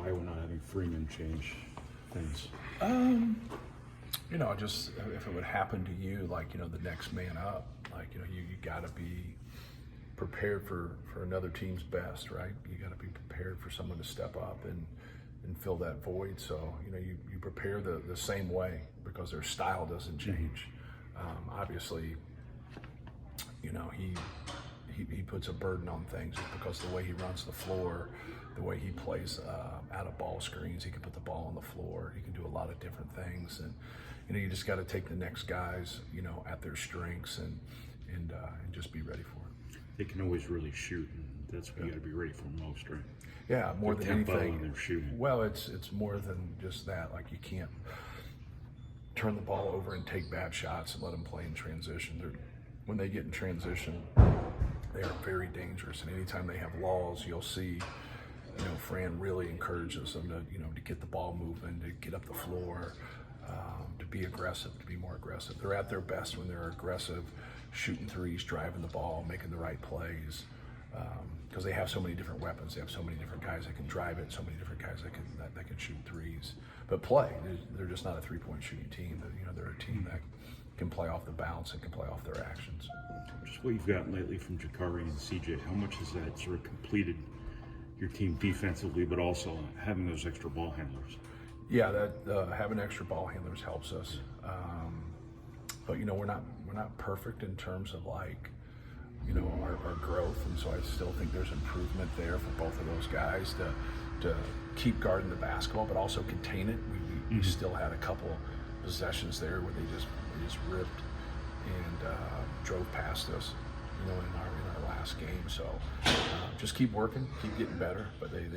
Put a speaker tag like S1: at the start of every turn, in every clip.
S1: Iowa not having Freeman change things?
S2: Just if it would happen to you, the next man up, you got to be prepared for another team's best, right? You got to be prepared for someone to step up and fill that void. So, you prepare the same way because their style doesn't change. Obviously, he puts a burden on things just because the way he runs the floor, the way he plays out of ball screens, he can put the ball on the floor. He can do a lot of different things, and you just got to take the next guys, at their strengths and just be ready for it.
S1: They can always really shoot, and that's what you got to be ready for most, right?
S2: Yeah, more than anything.
S1: They're shooting.
S2: Well, it's more than just that. You can't turn the ball over and take bad shots and let them play in transition. When they get in transition, they are very dangerous. And anytime they have laws, you'll see, Fran really encourages them to get the ball moving, to get up the floor, to be aggressive, to be more aggressive. They're at their best when they're aggressive, shooting threes, driving the ball, making the right plays. Because they have so many different weapons. They have so many different guys that can drive it, so many different guys that can shoot threes. But they're just not a three-point shooting team. They're a team that can play off the bounce and can play off their actions.
S1: Just what you've gotten lately from Jakari and CJ, how much has that sort of completed your team defensively, but also having those extra ball handlers?
S2: Yeah, that having extra ball handlers helps us. But we're not perfect in terms of our growth, and so I still think there's improvement there for both of those guys to keep guarding the basketball, but also contain it. We still had a couple possessions there where they just ripped and drove past us, in our last game. So just keep working, keep getting better. But they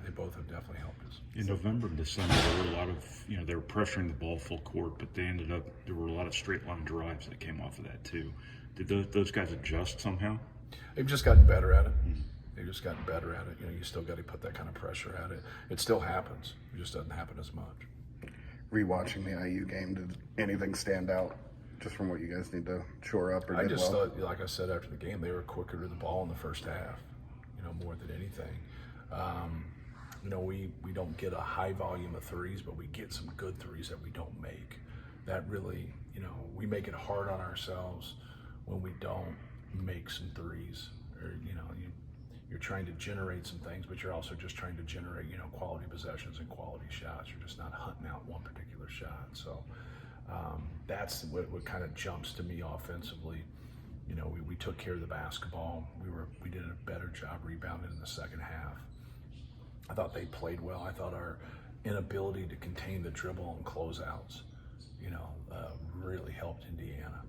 S2: both have definitely helped us.
S1: In November and December, there were a lot of they were pressuring the ball full court, but there were a lot of straight line drives that came off of that too. Did those guys adjust somehow?
S2: They've just gotten better at it. They've just gotten better at it. You still got to put that kind of pressure at it. It still happens. It just doesn't happen as much.
S3: Rewatching the IU game, did anything stand out just from what you guys need to shore up?
S2: I just thought, like I said after the game, they were quicker to the ball in the first half, more than anything. We don't get a high volume of threes, but we get some good threes that we don't make. That really, we make it hard on ourselves when we don't make some threes, or you're trying to generate some things, but you're also just trying to generate quality possessions and quality shots. You're just not hunting out one particular shot. So that's what kind of jumps to me offensively. We took care of the basketball. We did a better job rebounding in the second half. I thought they played well. I thought our inability to contain the dribble and closeouts really helped Indiana.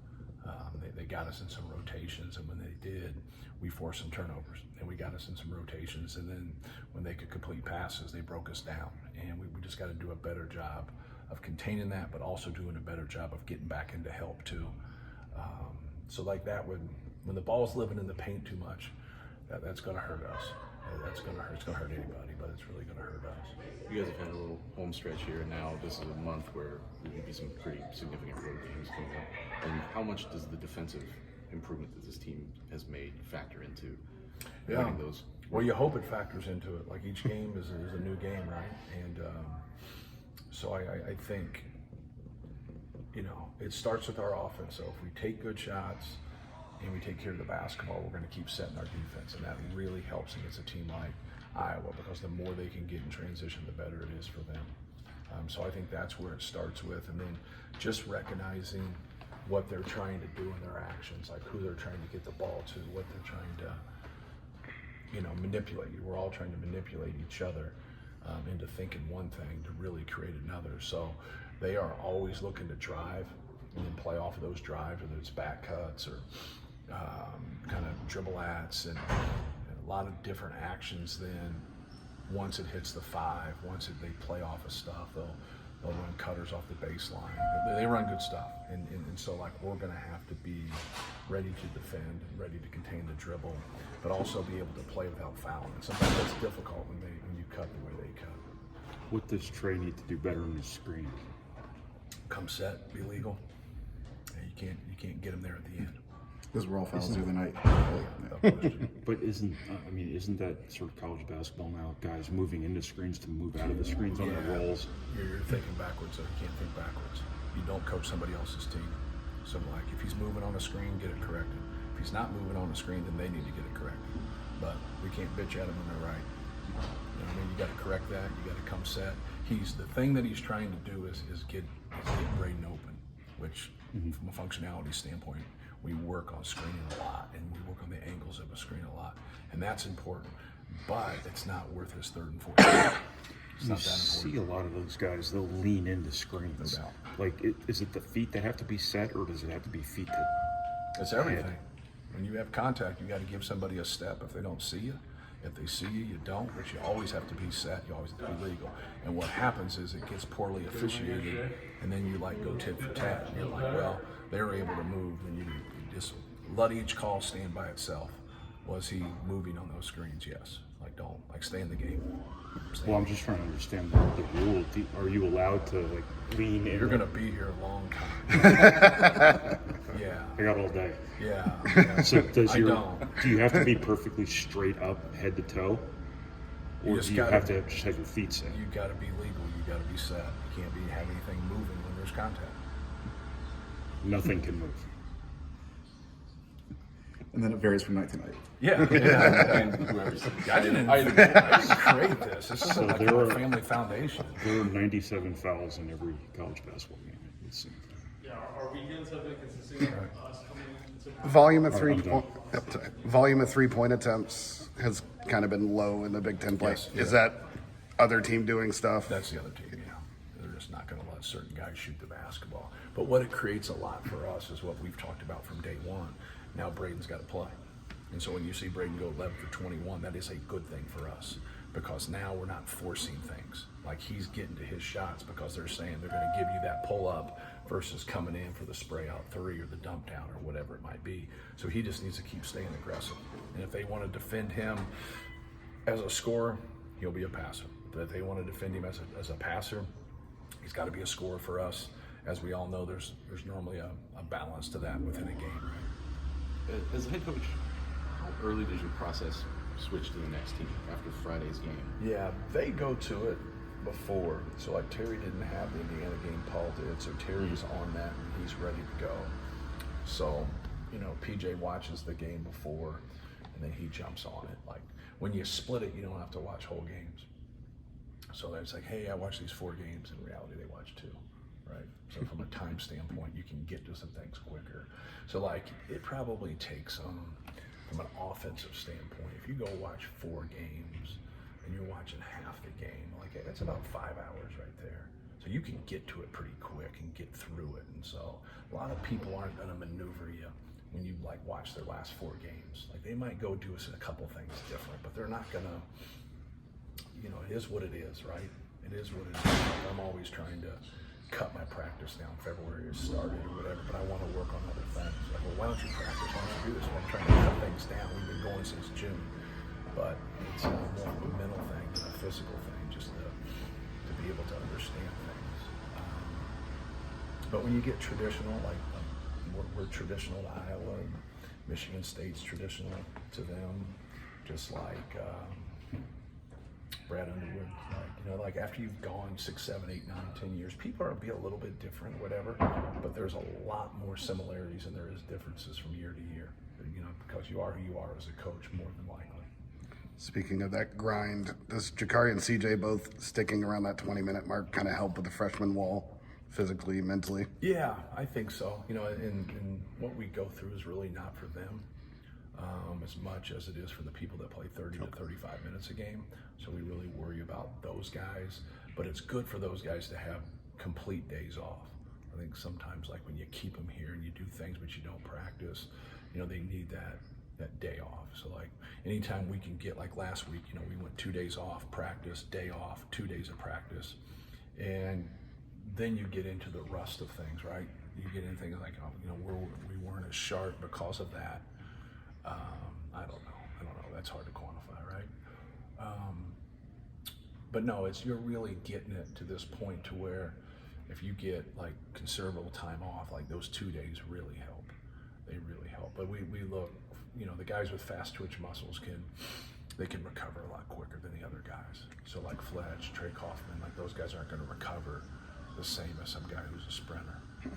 S2: They got us in some rotations, and when they did, we forced some turnovers, and we got us in some rotations, and then when they could complete passes, they broke us down, and we just got to do a better job of containing that, but also doing a better job of getting back into help too. So like that, when the ball's living in the paint too much, that's going to hurt us. That's going to hurt. It's going to hurt anybody, but it's really going to hurt us.
S4: You guys have had a little home stretch here, and now this is a month where there will be some pretty significant road games coming up. And how much does the defensive improvement that this team has made factor into winning those?
S2: Well, you hope it factors into it. Like each game is a new game, right? And so I think, it starts with our offense. So if we take good shots and we take care of the basketball, we're going to keep setting our defense, and that really helps against a team like Iowa, because the more they can get in transition, the better it is for them. So I think that's where it starts with, and then just recognizing what they're trying to do in their actions, like who they're trying to get the ball to, what they're trying to, manipulate. We're all trying to manipulate each other into thinking one thing to really create another. So they are always looking to drive and then play off of those drives, whether it's back cuts or kind of dribble-ats and a lot of different actions. Then once it hits the five, they play off of stuff, they'll run cutters off the baseline. They run good stuff, and so we're going to have to be ready to defend and ready to contain the dribble, but also be able to play without fouling. And sometimes that's difficult when you cut the way they cut.
S1: What does Trey need to do better on his screen?
S2: Come set, be legal. And you can't get him there at the end.
S5: Those were all fouls the other night.
S1: But isn't that sort of college basketball now? Guys moving into screens to move out of the screens on their rolls.
S2: You're thinking backwards, so you can't think backwards. You don't coach somebody else's team. So like, if he's moving on a screen, get it corrected. If he's not moving on a screen, then they need to get it corrected. But we can't bitch at him when they're right. You know what I mean? You got to correct that. You got to come set. The thing that he's trying to do is get Braden open, which from a functionality standpoint, we work on screening a lot, and we work on the angles of a screen a lot, and that's important. But it's not worth his third and fourth. It's not that
S1: See
S2: important.
S1: a lot of those guys, they'll lean into screens.
S2: No doubt.
S1: Like, is it the feet that have to be set, or does it have to be feet that?
S2: It's everything. When you have contact, you got to give somebody a step. If they don't see you, if they see you, you don't. But you always have to be set. You always have to be legal. And what happens is it gets poorly officiated, and then you like go tit for tat. And you're like, well, they were able to move, and you just let each call stand by itself. Was he moving on those screens? Yes. Like, don't stay in the game.
S1: Well, I'm just trying to understand the rule. Are you allowed to like lean in?
S2: You're gonna be here a long time. Yeah.
S1: I got all day.
S2: Yeah.
S1: So do you have to be perfectly straight up, head to toe, or do you have to just have your feet set?
S2: You got to be legal. You got to be set. You can't have anything moving when there's contact.
S1: Nothing can move.
S5: And then it varies from night to night.
S2: Yeah. I didn't create this. This is like
S1: there
S2: a
S1: are-
S2: family foundation.
S1: There are 97 fouls in every college basketball game. It seems.
S6: Yeah, our weekends have been consistent with us coming into
S3: Volume of
S1: I'm done.
S3: 3-point attempts has kind of been low in the Big Ten play.
S2: Yes,
S3: Is that other team doing stuff?
S2: That's the other team, yeah. They're just not going to let certain guys shoot the basketball. But what it creates a lot for us is what we've talked about from day one. Now Braden's got to play. And so when you see Braden go 11 for 21, that is a good thing for us, because now we're not forcing things. Like, he's getting to his shots because they're saying they're going to give you that pull up versus coming in for the spray out three or the dump down or whatever it might be. So he just needs to keep staying aggressive. And if they want to defend him as a scorer, he'll be a passer. But if they want to defend him as a passer, he's got to be a scorer for us. As we all know, there's normally a balance to that within a game, right?
S4: As a head coach, how early does your process switch to the next team after Friday's game?
S2: Yeah, they go to it before. So like Terry didn't have the Indiana game, Paul did. So Terry's on that and he's ready to go. So, PJ watches the game before and then he jumps on it. Like, when you split it, you don't have to watch whole games. So it's like, hey, I watched these 4 games. In reality, they watch 2, right? So from a time standpoint, you can get to some things quicker. So like, it probably takes from an offensive standpoint, if you go watch 4 games and you're watching half the game, like, that's about 5 hours right there. So you can get to it pretty quick and get through it. And so a lot of people aren't going to maneuver you when you like watch their last 4 games. Like, they might go do a couple things different, but they're not going to, it is what it is, right? It is what it is. Like, I'm always trying to cut my practice down. February has started or whatever, but I want to work on other things. Like, well, why don't you practice? Why don't you do this? Well, I'm trying to cut things down. We've been going since June, but it's more of a mental thing than a physical thing, just to be able to understand things. But when you get traditional, like we're traditional to Iowa, and Michigan State's traditional to them, just like Brad Underwood, like after you've gone 6, 7, 8, 9, 10 years, people are be a little bit different, whatever, but there's a lot more similarities than there is differences from year to year, because you are who you are as a coach, more than likely.
S3: Speaking of that grind, does Jakari and CJ both sticking around that 20-minute mark kind of help with the freshman wall, physically, mentally?
S2: Yeah, I think so. And what we go through is really not for them as much as it is for the people that play 30 to 35 minutes a game. So we really worry about those guys. But it's good for those guys to have complete days off. I think sometimes, like, when you keep them here and you do things but you don't practice, they need that day off. So like, anytime we can get, like last week, we went 2 days off, practice, day off, 2 days of practice. And then you get into the rust of things, right? You get into things like, we weren't as sharp because of that. I don't know. That's hard to quantify, right? But no, you're really getting it to this point to where if you get like considerable time off, like those 2 days really help. They really help. But we look, you know, the guys with fast twitch muscles can recover a lot quicker than the other guys. So like Fletch, Trey Kaufman, like those guys aren't going to recover the same as some guy who's a sprinter.
S5: Do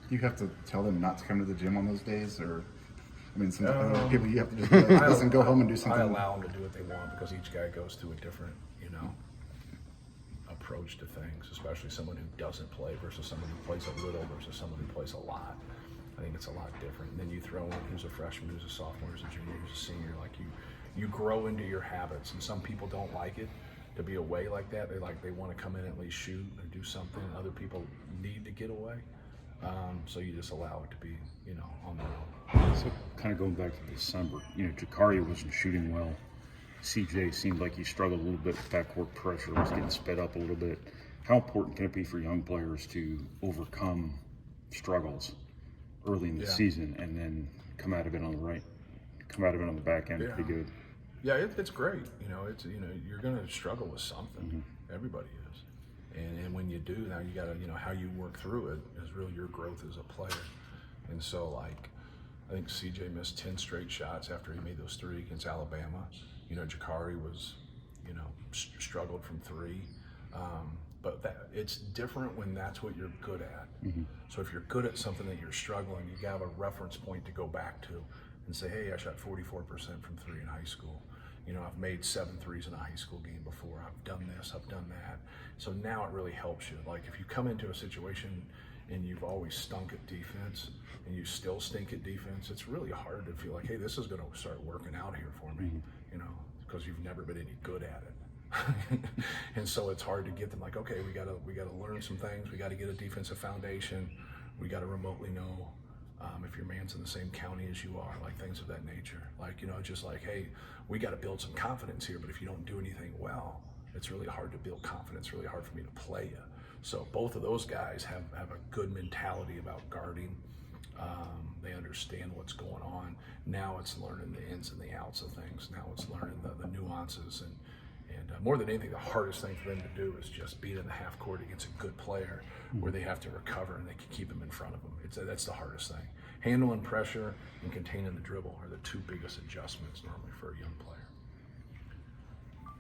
S5: you have to tell them not to come to the gym on those days, or I mean, some people you have to just be like, listen, go home and do something.
S2: I allow them to do what they want because each guy goes through a different, you know, approach to things, especially someone who doesn't play versus someone who plays a little versus someone who plays a lot. I think it's a lot different. And then you throw in who's a freshman, who's a sophomore, who's a junior, who's a senior. Like you grow into your habits, and some people don't like it to be away like that. They want to come in and at least shoot or do something. Other people need to get away, so you just allow it to be, you know, on their own.
S1: So kind of going back to December, you know, Jakari wasn't shooting well. CJ seemed like he struggled a little bit with backcourt pressure, was getting sped up a little bit. How important can it be for young players to overcome struggles early in the season and then come out of it on the back end pretty good?
S2: Yeah, it's great. You know, you're going to struggle with something. Everybody is. And when you do, now you got to, you know, how you work through it is really your growth as a player. And so, like, I think CJ missed 10 straight shots after he made those 3 against Alabama. You know, Jakari was, you know, struggled from 3. But it's different when that's what you're good at. So if you're good at something that you're struggling, you got a reference point to go back to and say, hey, I shot 44% from 3 in high school. You know, I've made 7 threes in a high school game before. I've done this, I've done that. So now it really helps you. Like if you come into a situation and you've always stunk at defense and you still stink at defense, it's really hard to feel like, hey, this is going to start working out here for me, you know, because you've never been any good at it. And so it's hard to get them like, okay, we gotta learn some things. We got to get a defensive foundation. We got to remotely know if your man's in the same county as you are, like things of that nature. Like, you know, just like, hey, we got to build some confidence here, but if you don't do anything well, it's really hard to build confidence, really hard for me to play you. So both of those guys have a good mentality about guarding. They understand what's going on. Now it's learning the ins and the outs of things. Now it's learning the nuances. And more than anything, the hardest thing for them to do is just be in the half court against a good player where they have to recover and they can keep him in front of them. That's the hardest thing. Handling pressure and containing the dribble are the 2 biggest adjustments normally for a young player.